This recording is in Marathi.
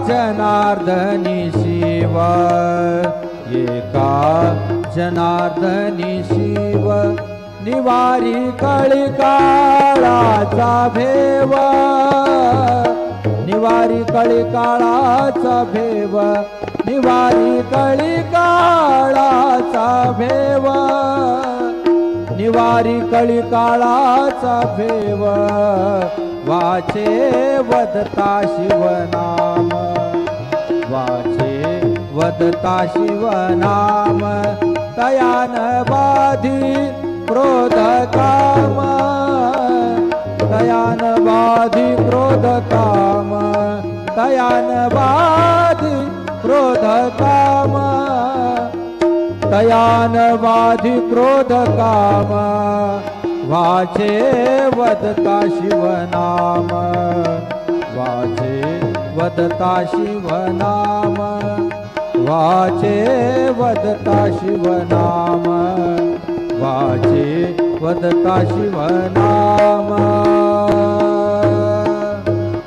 जनार्दनी शिव एका जनार्दनी शिव निवारी कळिकाळाचा भेव निवारी कळिकाळाचा भेव निवारी कळिकाळाचा भेव निवारी कळिकाळाचा भेव वाचे वदता शिवनाम वाचे वदता शिवनाम तयान बाधी क्रोध काम तयान बाधी क्रोध काम तयान बाधी क्रोध काम तयान बाधी क्रोध काम वाचे वदता शिवनाम वाचे वदता शिवनाम वाचे वदता शिवनाम वाचे वदता शिवनाम